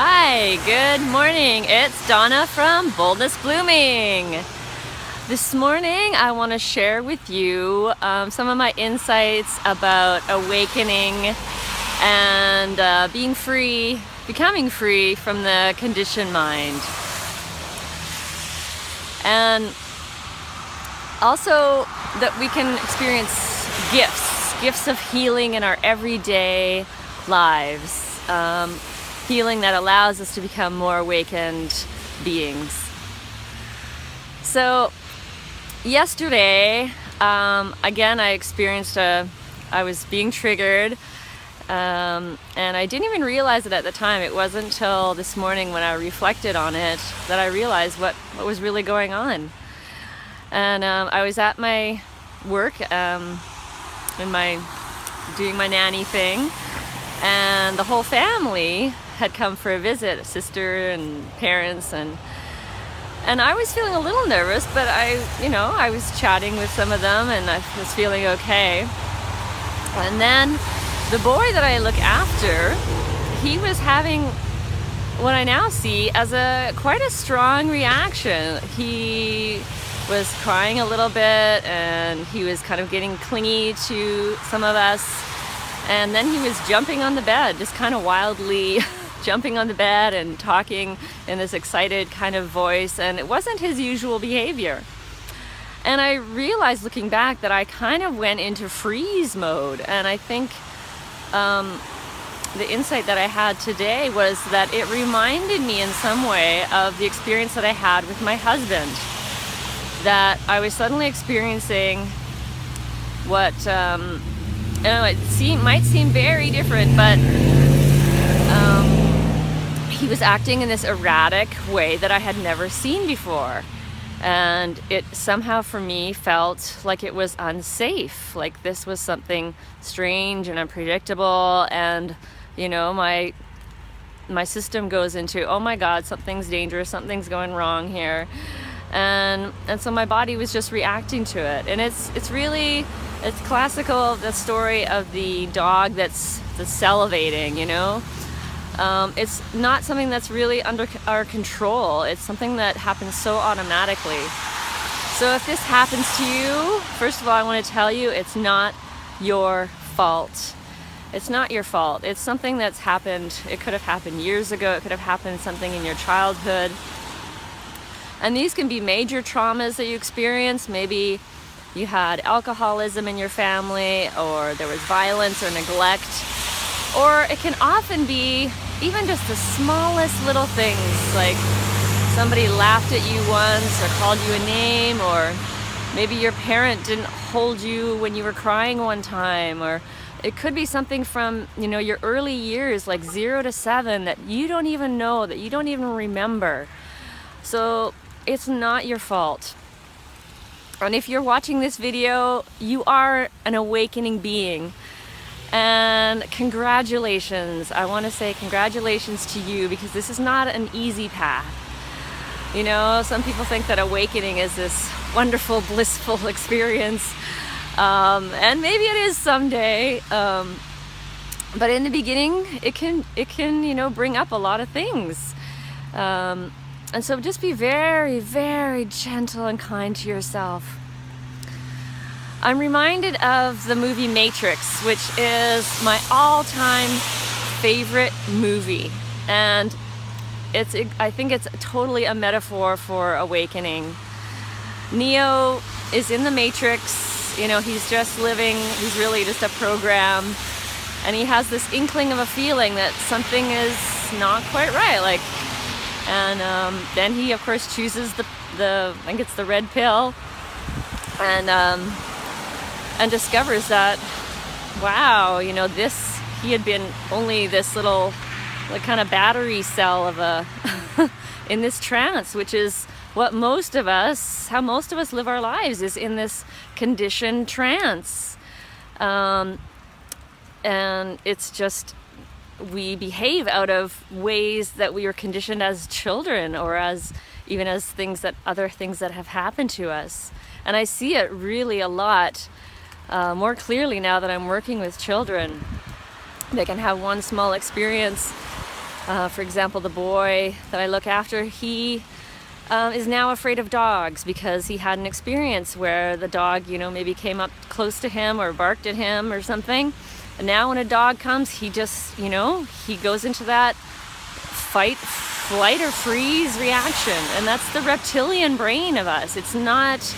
Hi, good morning. It's Donna from Boldness Blooming. This morning I want to share with you some of my insights about awakening and being free, becoming free from the conditioned mind. And also that we can experience gifts of healing in our everyday lives. Healing that allows us to become more awakened beings. So yesterday, again, I experienced I was being triggered, and I didn't even realize it at the time. It wasn't until this morning when I reflected on it that I realized what was really going on. And I was at my work, doing my nanny thing, and the whole family had come for a visit, a sister and parents, and I was feeling a little nervous, but I was chatting with some of them and I was feeling okay. And then the boy that I look after, he was having what I now see as quite a strong reaction. He was crying a little bit and he was kind of getting clingy to some of us. And then he was jumping on the bed, just kind of wildly jumping on the bed and talking in this excited kind of voice, and it wasn't his usual behavior. And I realized looking back that I kind of went into freeze mode, and I think the insight that I had today was that it reminded me in some way of the experience that I had with my husband, that I was suddenly experiencing what it might seem very different, but he was acting in this erratic way that I had never seen before. And it somehow for me felt like it was unsafe, like this was something strange and unpredictable, and my system goes into, oh my God, something's dangerous, something's going wrong here. And so my body was just reacting to it. And it's classical, the story of the dog that's salivating, It's not something that's really under our control. It's something that happens so automatically. So if this happens to you, first of all, I want to tell you, it's not your fault. It's not your fault. It's something that's happened. It could have happened years ago. It could have happened something in your childhood. And these can be major traumas that you experience. Maybe you had alcoholism in your family, or there was violence or neglect. Or it can often be even just the smallest little things, like somebody laughed at you once or called you a name, or maybe your parent didn't hold you when you were crying one time, or it could be something from your early years, like 0 to 7, that you don't even know, that you don't even remember. So it's not your fault. And if you're watching this video, you are an awakening being. And congratulations. I want to say congratulations to you, because this is not an easy path. Some people think that awakening is this wonderful, blissful experience. And maybe it is someday. But in the beginning, it can bring up a lot of things. And so just be very, very gentle and kind to yourself. I'm reminded of the movie Matrix, which is my all-time favorite movie. And I think it's totally a metaphor for awakening. Neo is in the Matrix, he's just living, he's really just a program. And he has this inkling of a feeling that something is not quite right. And then he, of course, chooses I think it's the red pill, and discovers that, wow, he had been only this little, kind of battery cell of in this trance, which is how most of us live our lives, is in this conditioned trance. And it's just, we behave out of ways that we were conditioned as children, or even as other things that have happened to us. And I see it really a lot more clearly now that I'm working with children. They can have one small experience For example, the boy that I look after, he is now afraid of dogs because he had an experience where the dog, maybe came up close to him or barked at him or something. And now when a dog comes, he just, he goes into that fight, flight, or freeze reaction. And that's the reptilian brain of us. It's not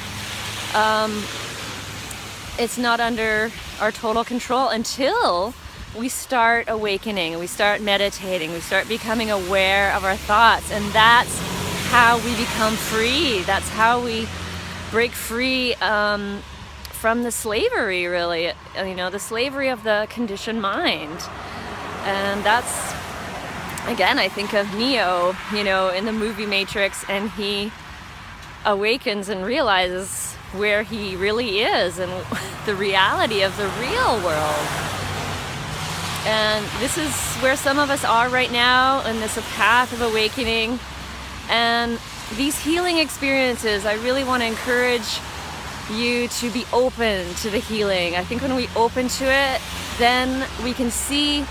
under our total control until we start awakening, we start meditating, we start becoming aware of our thoughts. And that's how we become free. That's how we break free from the slavery, really, the slavery of the conditioned mind. And that's, again, I think of Neo, in the movie Matrix, and he awakens and realizes where he really is and the reality of the real world. And this is where some of us are right now, in this path of awakening. And these healing experiences, I really want to encourage you to be open to the healing. I think when we open to it, then we can see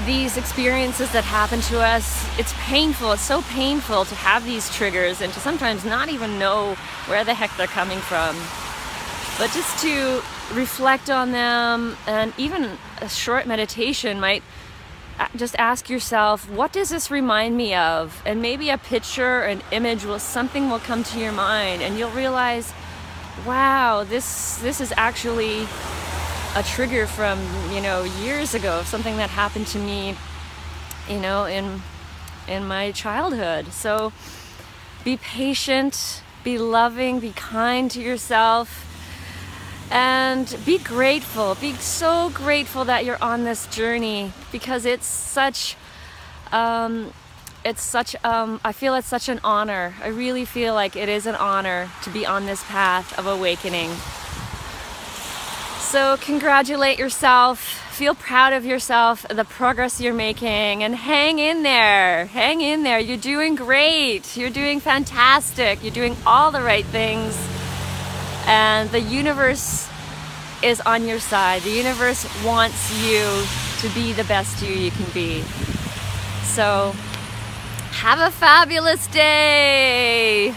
these experiences that happen to us. It's painful. It's so painful to have these triggers and to sometimes not even know where the heck they're coming from. But just to reflect on them, and even a short meditation might just ask yourself, what does this remind me of? And maybe a picture, an image, something will come to your mind, and you'll realize, wow, this is actually a trigger from, years ago, of something that happened to me, in my childhood. So be patient, be loving, be kind to yourself, and be grateful. Be so grateful that you're on this journey, because it's such I feel it's such an honor. I really feel like it is an honor to be on this path of awakening. So congratulate yourself, feel proud of yourself, the progress you're making, and hang in there. Hang in there. You're doing great. You're doing fantastic. You're doing all the right things. And the universe is on your side. The universe wants you to be the best you can be. So have a fabulous day.